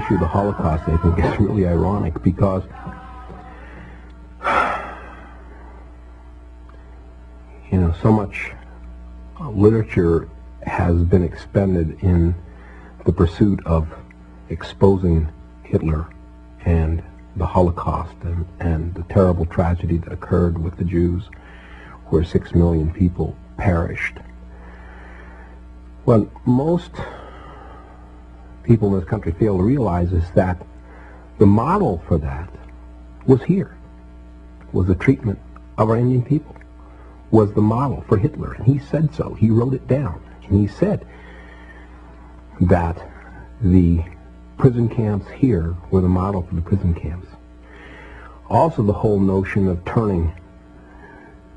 issue of the Holocaust, I think, is really ironic because so much literature has been expended in the pursuit of exposing Hitler and the Holocaust and the terrible tragedy that occurred with the Jews, where 6 million people perished. What most people in this country fail to realize is that the model for that was here, was the treatment of our Indian people, was the model for Hitler, and he said so. He wrote it down, and he said that the prison camps here were the model for the prison camps. Also, the whole notion of turning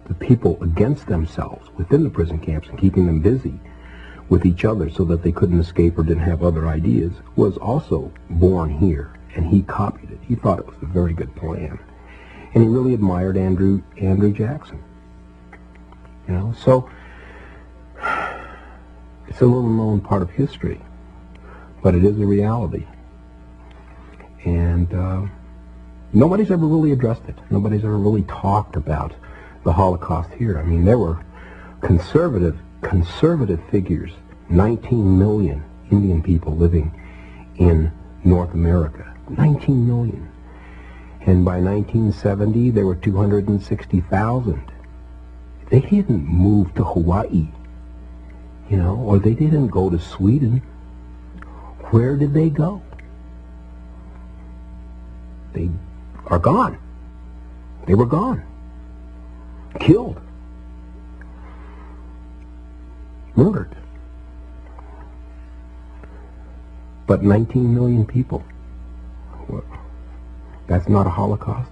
the people against themselves within the prison camps and keeping them busy with each other so that they couldn't escape or didn't have other ideas was also born here, and he copied it. He thought it was a very good plan, and he really admired Andrew Jackson. So it's a little known part of history, but it is a reality. And nobody's ever really addressed it. Nobody's ever really talked about the Holocaust here. I mean, there were conservative figures, 19 million Indian people living in North America. 19 million. And by 1970, there were 260,000. They didn't move to Hawaii, or they didn't go to Sweden. Where did they go? They are gone. They were gone. Killed. Murdered. But 19 million people. That's not a Holocaust?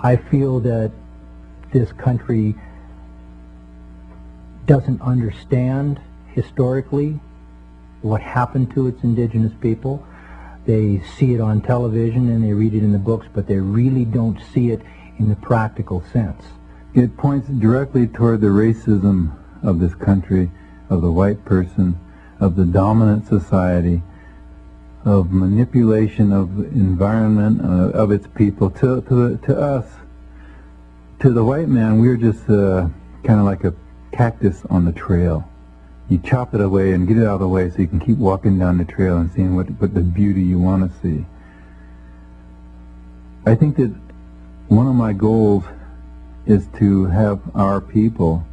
I feel that this country doesn't understand historically what happened to its indigenous people. They see it on television and they read it in the books, but they really don't see it in the practical sense. It points directly toward the racism of this country, of the white person, of the dominant society, of manipulation of the environment, of its people. To us, to the white man, we're just kind of like a cactus on the trail. You chop it away and get it out of the way so you can keep walking down the trail and seeing what the beauty you want to see. I think that one of my goals is to have our people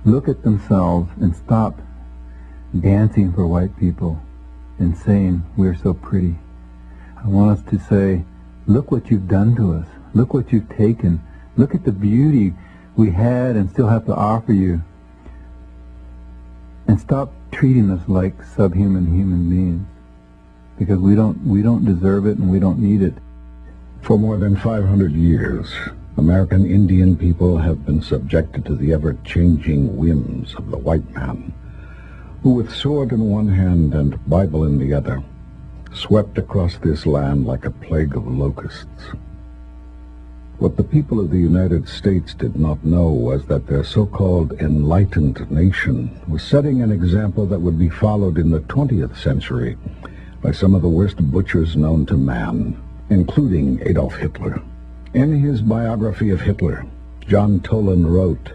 look at themselves and stop dancing for white people and saying we're so pretty. I want us to say, look what you've done to us. Look what you've taken. Look at the beauty we had and still have to offer you. And stop treating us like subhuman human beings, because we don't deserve it and we don't need it. For more than 500 years, American Indian people have been subjected to the ever-changing whims of the white man, who with sword in one hand and Bible in the other, swept across this land like a plague of locusts. What the people of the United States did not know was that their so-called enlightened nation was setting an example that would be followed in the 20th century by some of the worst butchers known to man, including Adolf Hitler. In his biography of Hitler, John Toland wrote,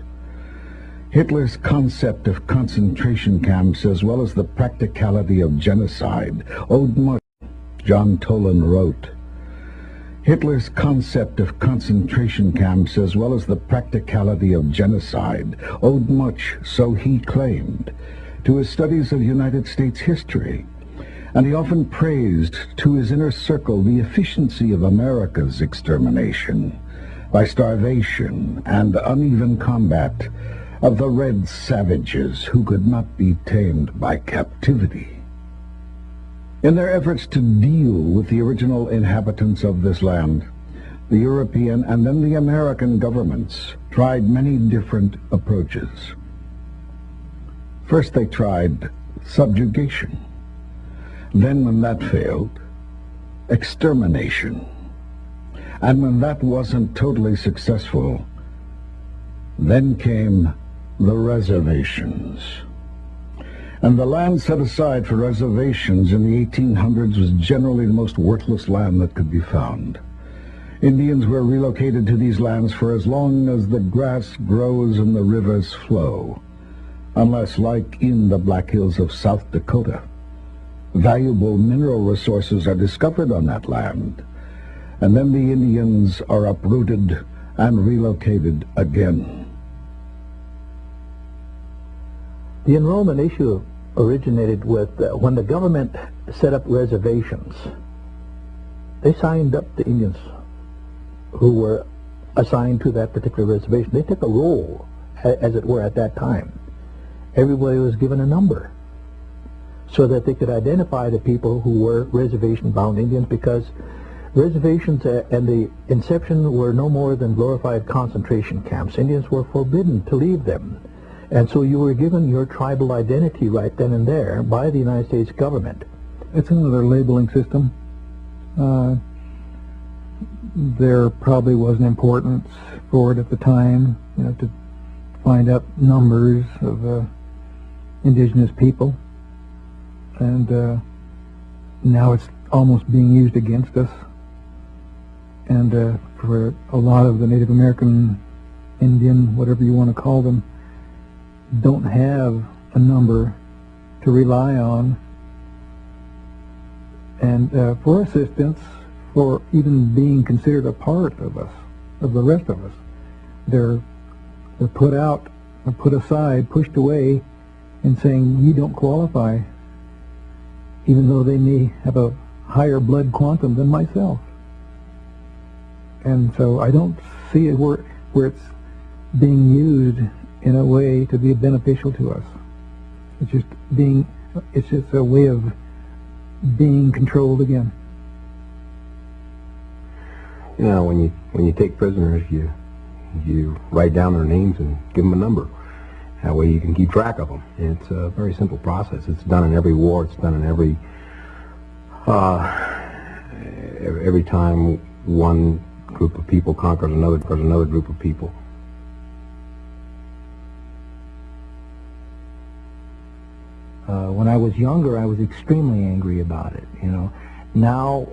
"Hitler's concept of concentration camps as well as the practicality of genocide owed much." John Toland wrote, "Hitler's concept of concentration camps as well as the practicality of genocide owed much, so he claimed, to his studies of United States history, and he often praised to his inner circle the efficiency of America's extermination by starvation and uneven combat of the red savages who could not be tamed by captivity." In their efforts to deal with the original inhabitants of this land, the European and then the American governments tried many different approaches. First they tried subjugation. Then, when that failed, extermination. And when that wasn't totally successful, Then came the reservations. And the land set aside for reservations in the 1800s was generally the most worthless land that could be found. Indians were relocated to these lands for as long as the grass grows and the rivers flow, unless, like in the Black Hills of South Dakota, valuable mineral resources are discovered on that land, and then the Indians are uprooted and relocated again. The enrollment issue originated with when the government set up reservations. They signed up the Indians who were assigned to that particular reservation. They took a roll, as it were, at that time. Everybody was given a number so that they could identify the people who were reservation-bound Indians, because reservations and the inception were no more than glorified concentration camps. Indians were forbidden to leave them. And so you were given your tribal identity right then and there by the United States government. It's another labeling system. There probably was an importance for it at the time, to find out numbers of indigenous people. And now it's almost being used against us. And for a lot of the Native American, Indian, whatever you want to call them, don't have a number to rely on, and for assistance, for even being considered a part of us, of the rest of us. They're put out, or put aside, pushed away, and saying, you don't qualify, even though they may have a higher blood quantum than myself. And so I don't see it where it's being used in a way to be beneficial to us. It's just a way of being controlled again. When you take prisoners, you write down their names and give them a number. That way you can keep track of them. It's a very simple process. It's done in every war. It's done in every time one group of people conquers another group of people. When I was younger, I was extremely angry about it. Now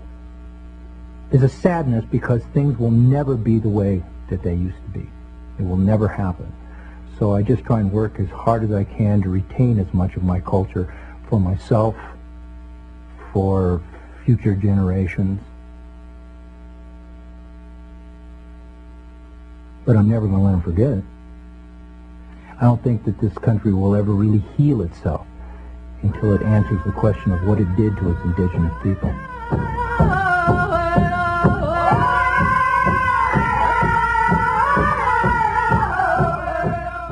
there's a sadness because things will never be the way that they used to be. It will never happen. So I just try and work as hard as I can to retain as much of my culture for myself, for future generations. But I'm never going to let them forget it. I don't think that this country will ever really heal itself until it answers the question of what it did to its indigenous people.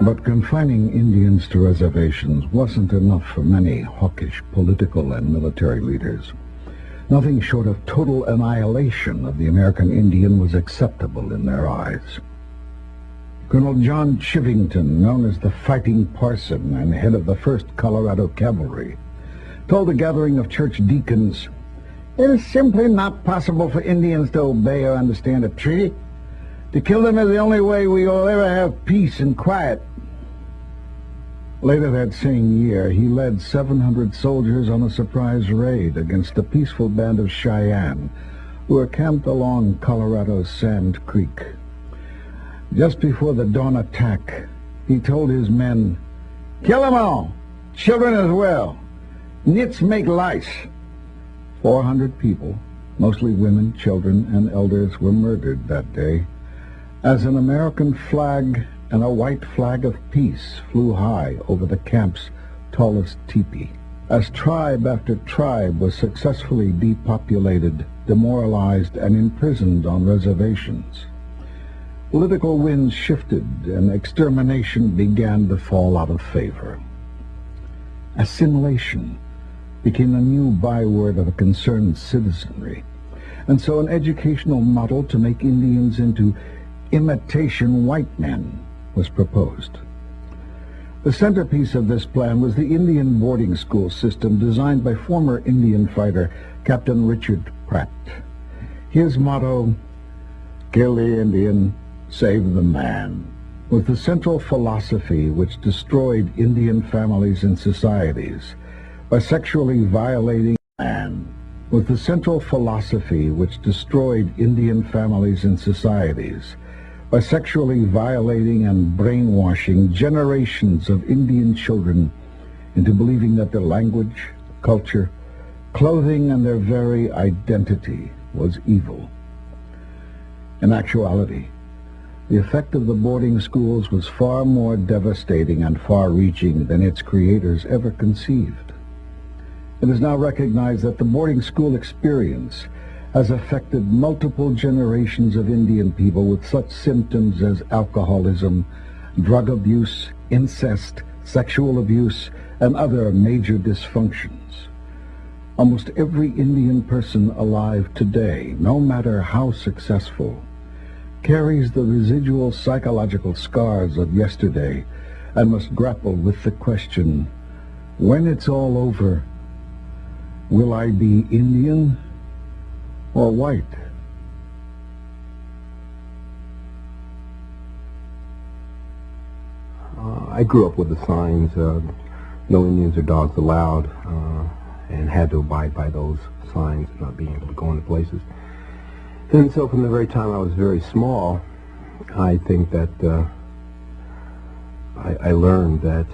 But confining Indians to reservations wasn't enough for many hawkish political and military leaders. Nothing short of total annihilation of the American Indian was acceptable in their eyes. Colonel John Chivington, known as the Fighting Parson and head of the 1st Colorado Cavalry, told a gathering of church deacons, "It is simply not possible for Indians to obey or understand a treaty. To kill them is the only way we will ever have peace and quiet." Later that same year, he led 700 soldiers on a surprise raid against a peaceful band of Cheyenne who were camped along Colorado's Sand Creek. Just before the dawn attack, he told his men, "Kill them all, children as well. Nits make lice." 400 people, mostly women, children, and elders, were murdered that day, as an American flag and a white flag of peace flew high over the camp's tallest teepee. As tribe after tribe was successfully depopulated, demoralized, and imprisoned on reservations, political winds shifted and extermination began to fall out of favor. Assimilation became the new byword of a concerned citizenry, and so an educational model to make Indians into imitation white men was proposed. The centerpiece of this plan was the Indian boarding school system designed by former Indian fighter Captain Richard Pratt. His motto, "Kill the Indian, save the man." was the central philosophy which destroyed Indian families and societies by sexually violating man. Was the central philosophy which destroyed Indian families and societies by sexually violating and brainwashing generations of Indian children into believing that their language, culture, clothing, and their very identity was evil. In actuality, the effect of the boarding schools was far more devastating and far-reaching than its creators ever conceived. It is now recognized that the boarding school experience has affected multiple generations of Indian people with such symptoms as alcoholism, drug abuse, incest, sexual abuse, and other major dysfunctions. Almost every Indian person alive today, no matter how successful, carries the residual psychological scars of yesterday and must grapple with the question, when it's all over, will I be Indian or white? I grew up with the signs, no Indians or dogs allowed, and had to abide by those signs, not being able to go into places. And so from the very time I was very small, I think that I learned that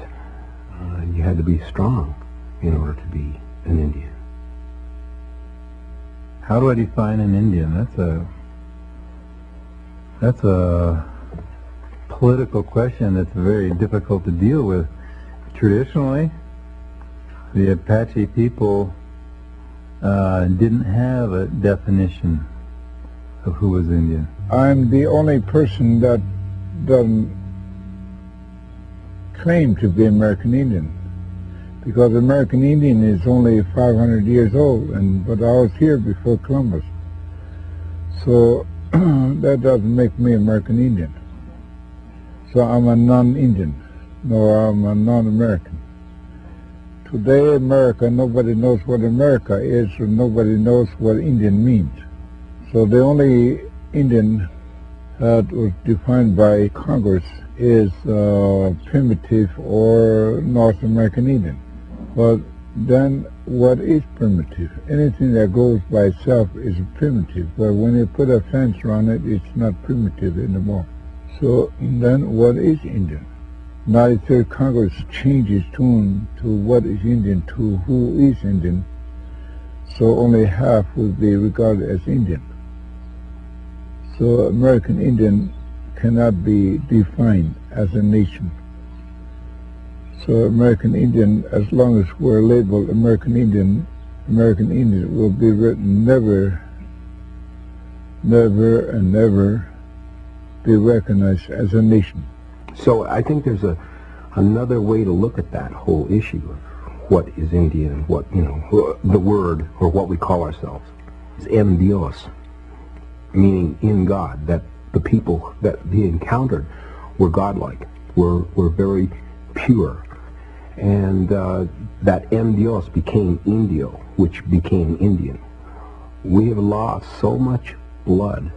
you had to be strong in order to be an Indian. How do I define an Indian? That's a political question that's very difficult to deal with. Traditionally, the Apache people didn't have a definition of who was Indian. I'm the only person that doesn't claim to be American Indian, because American Indian is only 500 years old, but I was here before Columbus. So that doesn't make me American Indian. So I'm a non-Indian, or I'm a non-American. Today, America, nobody knows what America is, or nobody knows what Indian means. So the only Indian that was defined by Congress is primitive or North American Indian. But then what is primitive? Anything that goes by itself is primitive, but when you put a fence around it, it's not primitive anymore. So then what is Indian? 93rd Congress changed its tune to what is Indian to who is Indian, so only half will be regarded as Indian. So American Indian cannot be defined as a nation. So American Indian, as long as we're labeled American Indian will be written never, never, and never be recognized as a nation. So I think there's another way to look at that whole issue of what is Indian and what, the word or what we call ourselves is en Dios, meaning in God, that the people that he encountered were godlike, were very pure. And that en Dios became Indio, which became Indian. We have lost so much blood,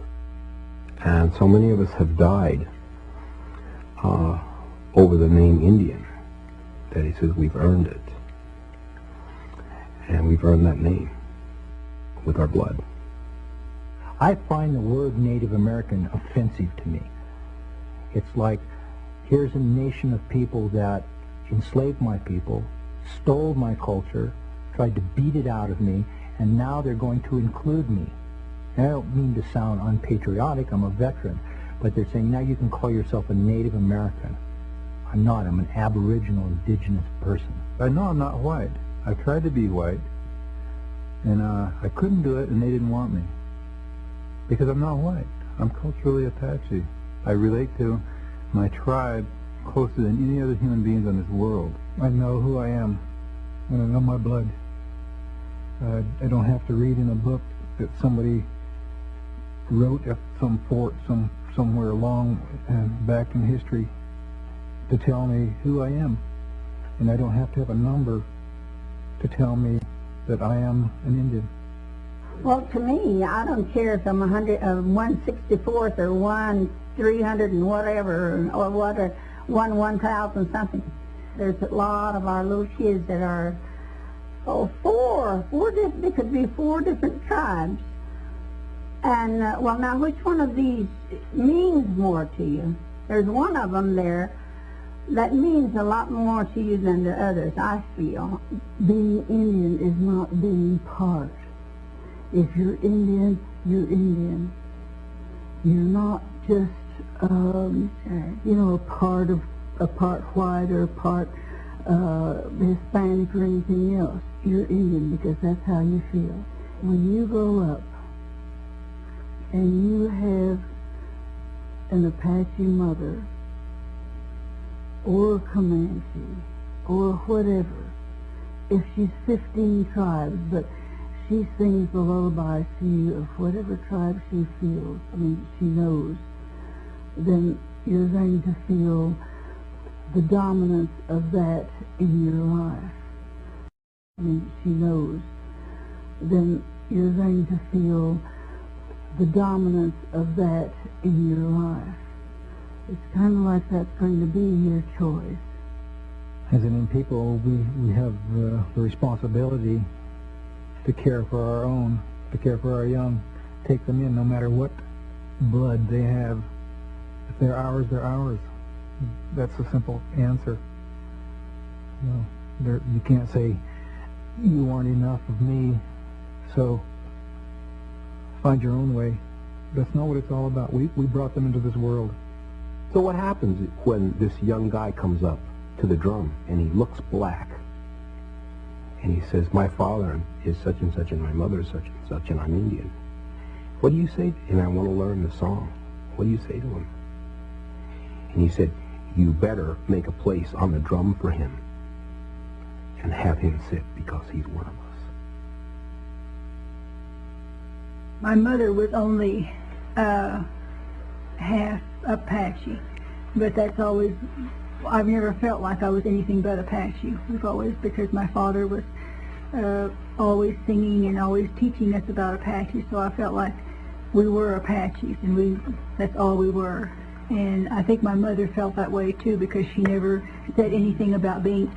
and so many of us have died over the name Indian, that he says we've earned it. And we've earned that name with our blood. I find the word Native American offensive to me. It's like, here's a nation of people that enslaved my people, stole my culture, tried to beat it out of me, and now they're going to include me. And I don't mean to sound unpatriotic, I'm a veteran, but they're saying now you can call yourself a Native American. I'm not, I'm an Aboriginal indigenous person. I know I'm not white. I tried to be white, and I couldn't do it, and they didn't want me. Because I'm not white. I'm culturally Apache. I relate to my tribe closer than any other human beings on this world. I know who I am, and I know my blood. I don't have to read in a book that somebody wrote at some fort somewhere along and back in history to tell me who I am. And I don't have to have a number to tell me that I am an Indian. Well, to me, I don't care if I'm 164th or 1/300 and whatever, or what, or 1/1000 something. There's a lot of our little kids that are, they could be 4 different tribes. And, well, now, which one of these means more to you? There's one of them there that means a lot more to you than the others, I feel. Being Indian is not being part. If you're Indian, you're Indian. You're not just, a part white or a part Hispanic or anything else. You're Indian because that's how you feel. When you grow up and you have an Apache mother or a Comanche or whatever, if she's 15 tribes, but she sings the lullabies to you of whatever tribe she feels, she knows, then you're going to feel the dominance of that in your life. She knows, then you're going to feel the dominance of that in your life. It's kind of like that's going to be your choice. As Indian people, we have the responsibility to care for our own, to care for our young, take them in no matter what blood they have. If they're ours, they're ours. That's a simple answer. You can't say, you aren't enough of me, so find your own way. That's not what it's all about. We brought them into this world. So what happens when this young guy comes up to the drum and he looks black and he says, my father is such and such and my mother is such and such and I'm Indian? What do you say? And I want to learn the song. What do you say to him? And he said, you better make a place on the drum for him and have him sit because he's one of us. My mother was only half Apache, but that's always, I've never felt like I was anything but Apache. We've always, because my father was always singing and always teaching us about Apache, so I felt like we were Apaches, and that's all we were. And I think my mother felt that way too, because she never said anything about being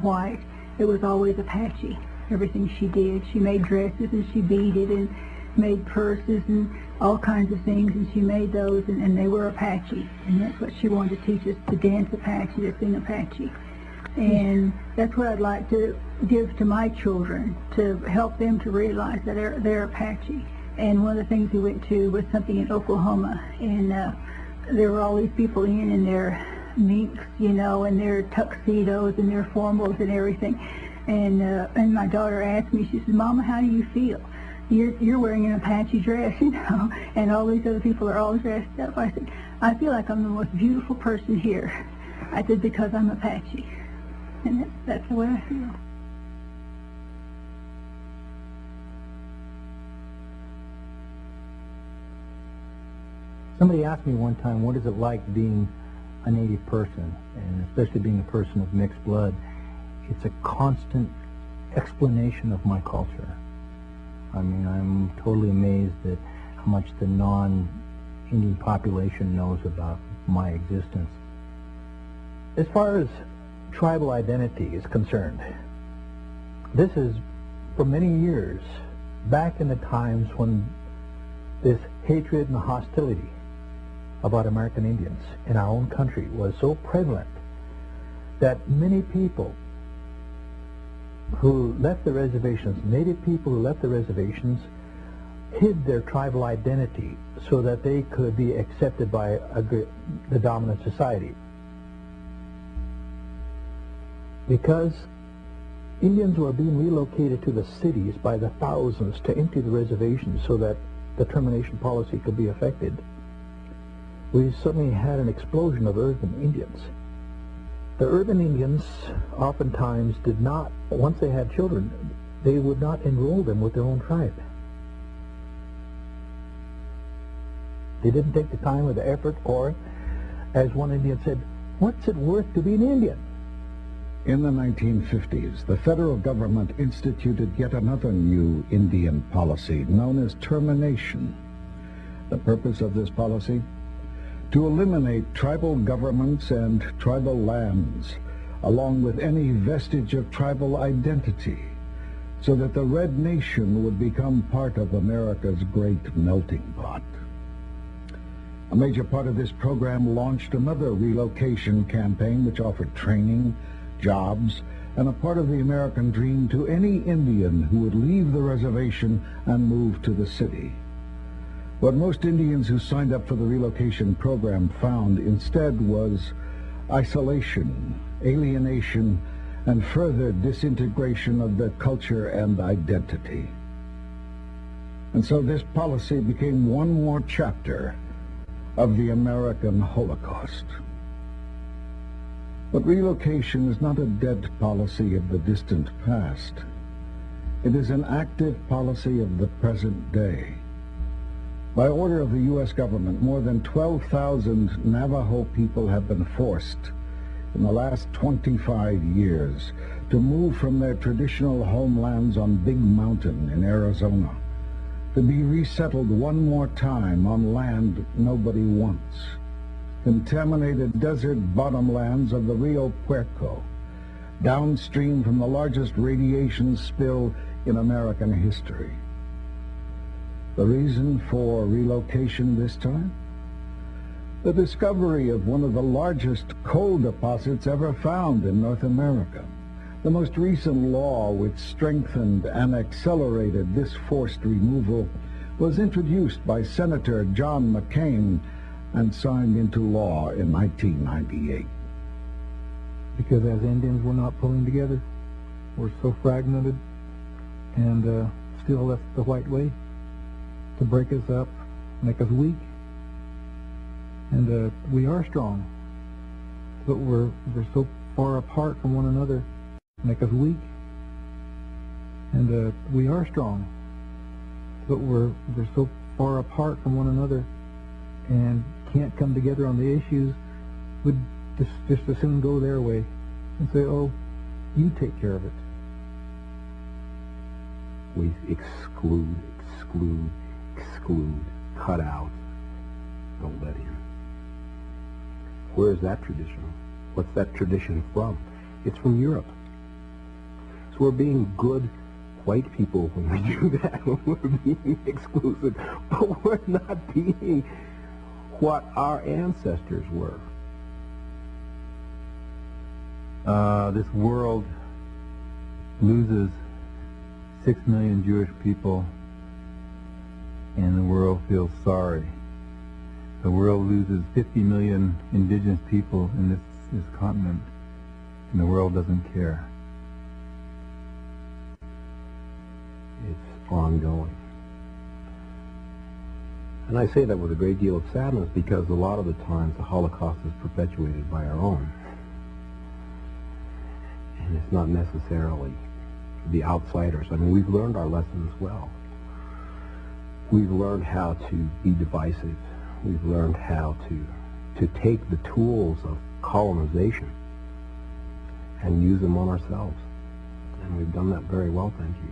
white. It was always Apache. Everything she did, she made dresses and she beaded and made purses and all kinds of things, and she made those, and they were Apache, and that's what she wanted to teach us, to dance Apache, to sing Apache. And that's what I'd like to give to my children, to help them to realize that they're Apache. And one of the things we went to was something in Oklahoma, and there were all these people in their minks, and their tuxedos and their formals and everything. And my daughter asked me, she said, Mama, how do you feel? You're wearing an Apache dress, and all these other people are all dressed up. I said, I feel like I'm the most beautiful person here. I said, because I'm Apache. And that's the way I feel. Somebody asked me one time, what is it like being a Native person, and especially being a person of mixed blood? It's a constant explanation of my culture. I'm totally amazed at how much the non-Indian population knows about my existence. As far as tribal identity is concerned, this is, for many years, back in the times when this hatred and hostility about American Indians in our own country was so prevalent that many people who left the reservations, Native people who left the reservations, hid their tribal identity so that they could be accepted by the dominant society. Because Indians were being relocated to the cities by the thousands to empty the reservations so that the termination policy could be effected, we suddenly had an explosion of urban Indians. The urban Indians oftentimes did not, once they had children, they would not enroll them with their own tribe. They didn't take the time or the effort, or, as one Indian said, what's it worth to be an Indian? In the 1950s, the federal government instituted yet another new Indian policy known as termination. The purpose of this policy? To eliminate tribal governments and tribal lands, along with any vestige of tribal identity, so that the Red Nation would become part of America's great melting pot. A major part of this program launched another relocation campaign which offered training, jobs, and a part of the American dream to any Indian who would leave the reservation and move to the city. What most Indians who signed up for the relocation program found instead was isolation, alienation, and further disintegration of their culture and identity. And so this policy became one more chapter of the American Holocaust. But relocation is not a dead policy of the distant past. It is an active policy of the present day. By order of the U.S. government, more than 12,000 Navajo people have been forced in the last 25 years to move from their traditional homelands on Big Mountain in Arizona, to be resettled one more time on land nobody wants. Contaminated desert bottomlands of the Rio Puerco, downstream from the largest radiation spill in American history. The reason for relocation this time? The discovery of one of the largest coal deposits ever found in North America. The most recent law which strengthened and accelerated this forced removal was introduced by Senator John McCain and signed into law in 1998. Because as Indians, we're not pulling together. We're so fragmented, and still that's the white way to break us up, make us weak. And we are strong, but we're so far apart from one another, make us weak. And we are strong, but we're so far apart from one another and can't come together on the issues. Would just as soon go their way and say, oh, you take care of it. We exclude, cut out, don't let in. Where is that tradition? What's that tradition from? It's from Europe. So we're being good white people when we do that, when we're being exclusive, but we're not being what our ancestors were. This world loses 6 million Jewish people, and the world feels sorry. The world loses 50 million indigenous people in this continent, and the world doesn't care. It's ongoing. And I say that with a great deal of sadness because a lot of the times the Holocaust is perpetuated by our own. And it's not necessarily the outsiders. I mean, we've learned our lessons well. We've learned how to be divisive. We've learned how to take the tools of colonization and use them on ourselves. And we've done that very well, thank you.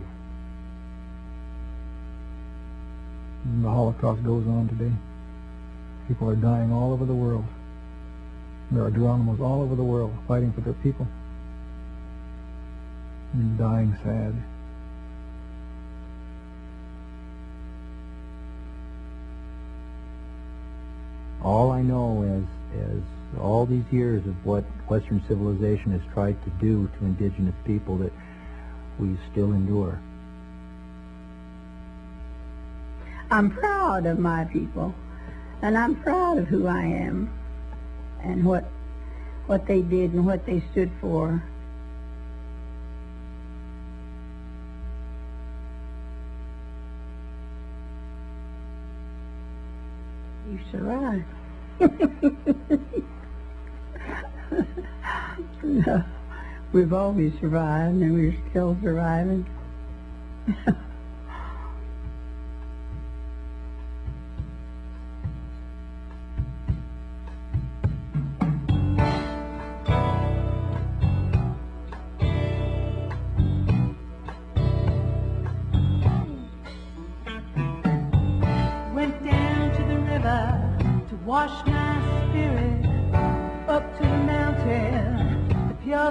And the Holocaust goes on today. People are dying all over the world. There are Geronimos all over the world fighting for their people. And dying sad. All I know is all these years of what Western civilization has tried to do to indigenous people that we still endure. I'm proud of my people, and I'm proud of who I am, and what they did and what they stood for. You survived. We've always survived, and we're still surviving.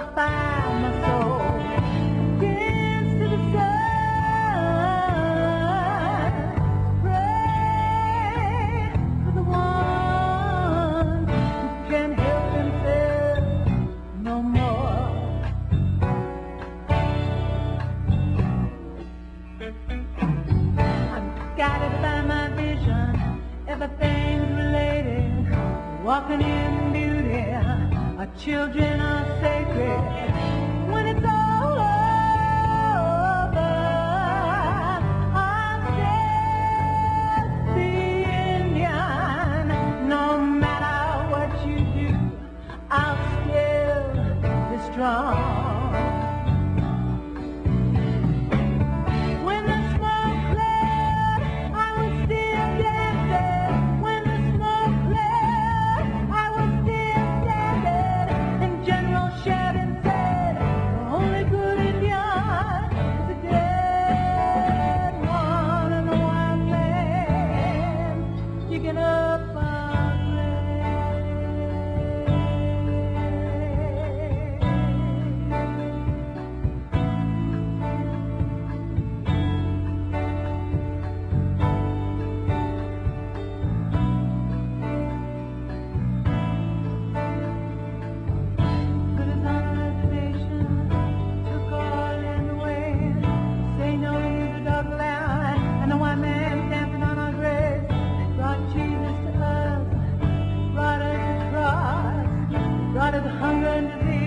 purify my soul. Dance to the sun. Pray for the one who can't help himself no more. I'm guided by my vision. Everything's related. Walking in beauty. Our children are sacred. When it's all over, I'll still be Indian. No matter what you do, I'll still be strong. When the smoke cleared, I was still dancing. When the smoke cleared, I was still standing. And General Sheridan said, the only good Indian is a dead one in the white land, digging up our grave. Put us on a reservation, took our land away. Say no to the dog land and the white man stamping on our graves. Brought Jesus to us, brought us a cross, brought us hunger and disease.